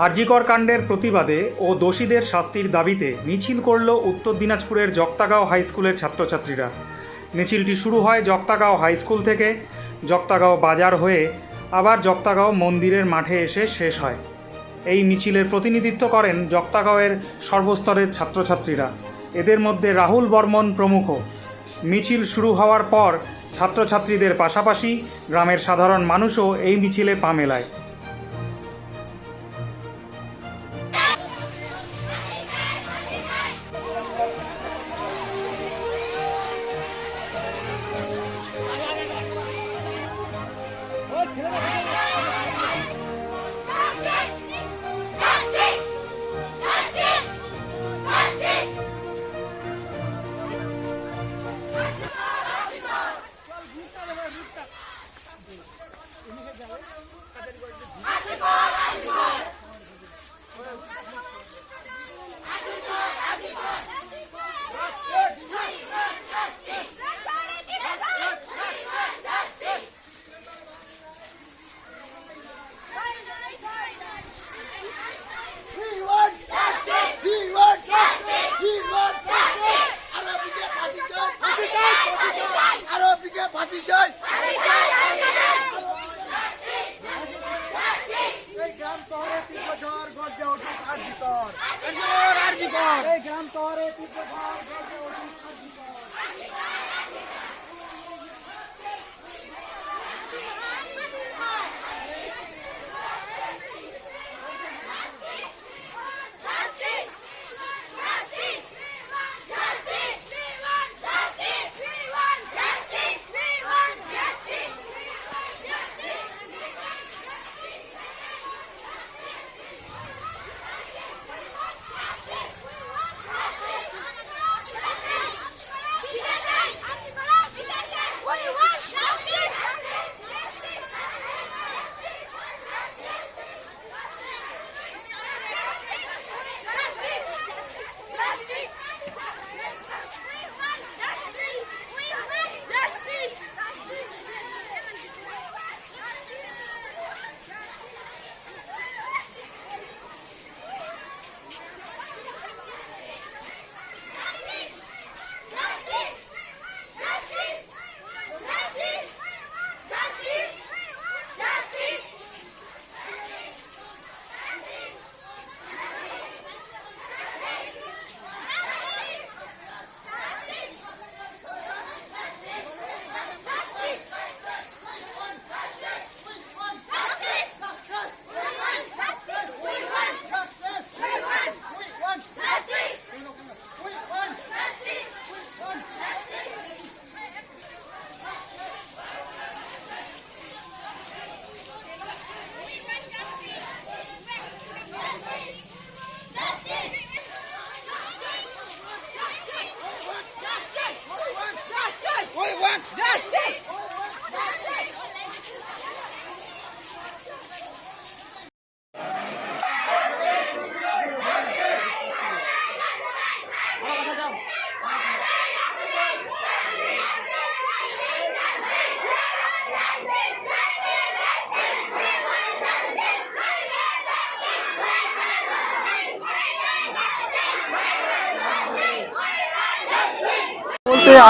আরজিকর কাণ্ডের প্রতিবাদে ও দোষীদের শাস্তির দাবিতে মিছিল করল উত্তর দিনাজপুরের জক্তাগাঁও হাই স্কুলের ছাত্রছাত্রীরা। মিছিলটি শুরু হয় জক্তাগাঁও হাই স্কুল থেকে, জক্তাগাঁও বাজার হয়ে আবার জক্তাগাঁও মন্দিরের মাঠে এসে শেষ হয়। এই মিছিলের প্রতিনিধিত্ব করেন জক্তাগাঁওয়ের সর্বস্তরের ছাত্রছাত্রীরা, এদের মধ্যে রাহুল বর্মন প্রমুখ। মিছিল শুরু হওয়ার পর ছাত্রছাত্রীদের পাশাপাশি গ্রামের সাধারণ মানুষও এই মিছিলে পা মেলায়।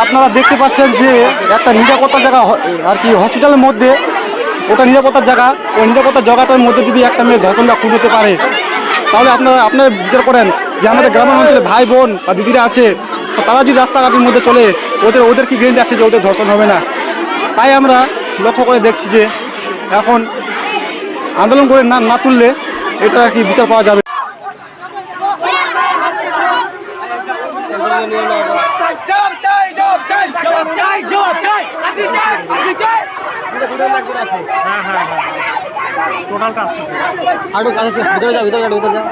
আপনারা দেখতে পাচ্ছেন যে একটা নিরাপত্তার জায়গা আর কি হসপিটালের মধ্যে, ওটা নিরাপত্তার জায়গা। ওই নিরাপত্তার জায়গাটার মধ্যে যদি একটা মেয়ে ধর্ষণ বা খুন হতে পারে, তাহলে আপনারা বিচার করেন যে আমাদের গ্রামের অঞ্চলে ভাই বোন বা দিদিরা আছে, তারা যদি রাস্তাঘাটের মধ্যে চলে, ওদের কি গ্যারান্টি আছে যে ওদের ধর্ষণ হবে না? তাই আমরা লক্ষ্য করে দেখছি যে এখন আন্দোলন করে না তুললে এটা আর কি বিচার পাওয়া যাবে। ভিতরে যা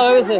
হয়ে গেছে।